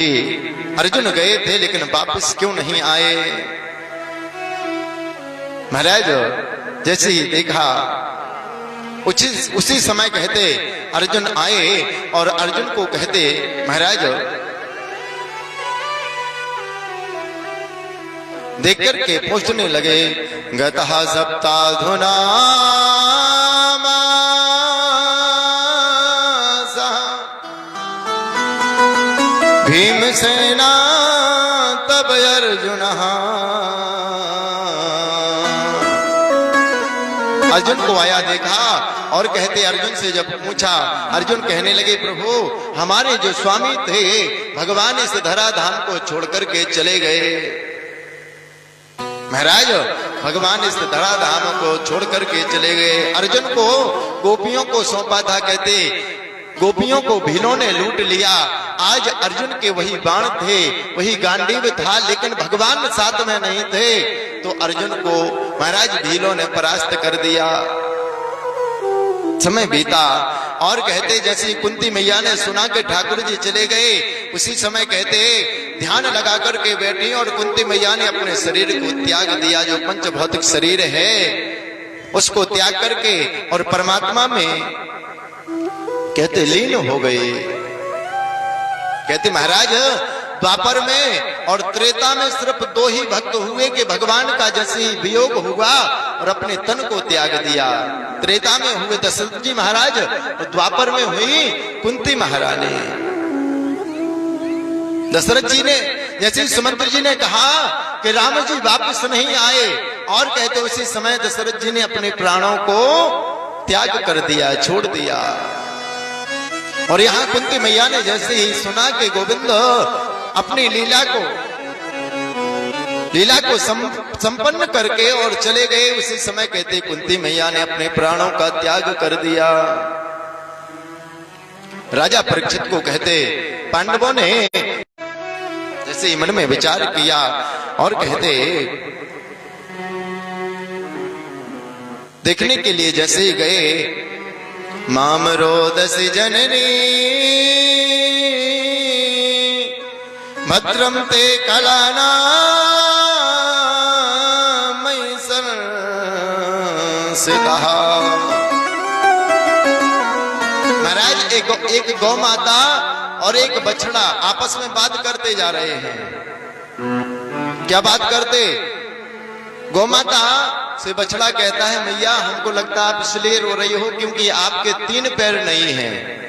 कि अर्जुन गए थे लेकिन वापस क्यों नहीं आए। महाराज जैसे ही देखा उसी समय कहते अर्जुन आए और अर्जुन को कहते महाराज देख करके पूछने लगे गतः सप्ताधुना भीमसेना तब अर्जुन। अर्जुन को आया देखा और कहते अर्जुन से जब पूछा अर्जुन कहने लगे प्रभु हमारे जो स्वामी थे भगवान इस धराधाम को छोड़ करके चले गए। महाराज भगवान इस धराधाम को छोड़ करके चले गए। अर्जुन को गोपियों को सौंपा था, कहते गोपियों को भीलों ने लूट लिया। आज अर्जुन के वही बाण थे, वही गांडीव था, लेकिन भगवान साथ में नहीं थे तो अर्जुन को महाराज भीलों ने परास्त कर दिया। समय बीता और कहते जैसे कुंती मैया ने सुना कि ठाकुर जी चले गए उसी समय कहते ध्यान लगा करके बैठी और कुंती मैया ने अपने शरीर को त्याग दिया, जो पंच भौतिक शरीर है उसको त्याग करके और परमात्मा में कहते लीन हो गए। कहते महाराज द्वापर में और त्रेता में सिर्फ दो ही भक्त हुए कि भगवान का जैसे वियोग हुआ और अपने तन को त्याग दिया। त्रेता में हुए दशरथ जी महाराज और द्वापर में हुई कुंती महारानी। दशरथ जी ने जैसे सुमंत्र जी ने कहा कि राम जी वापस नहीं आए और कहते उसी समय दशरथ जी ने अपने प्राणों को त्याग कर दिया, छोड़ दिया। और यहाँ कुंती मैया ने जैसे ही सुना कि गोविंद अपनी लीला को संपन्न करके और चले गए, उसी समय कहते कुंती मैया ने अपने प्राणों का त्याग कर दिया। राजा परीक्षित को कहते पांडवों ने जैसे ही मन में विचार किया और कहते देखने के लिए जैसे ही गए माम रोदसी जननी भद्रम ते कलाना मई से कहा। महाराज एक गौ माता और एक बछड़ा आपस में बात करते जा रहे हैं। क्या बात करते? गौ माता से बछड़ा कहता है मैया हमको लगता है आप इसलिए रो रही हो क्योंकि आपके 3 पैर नहीं हैं।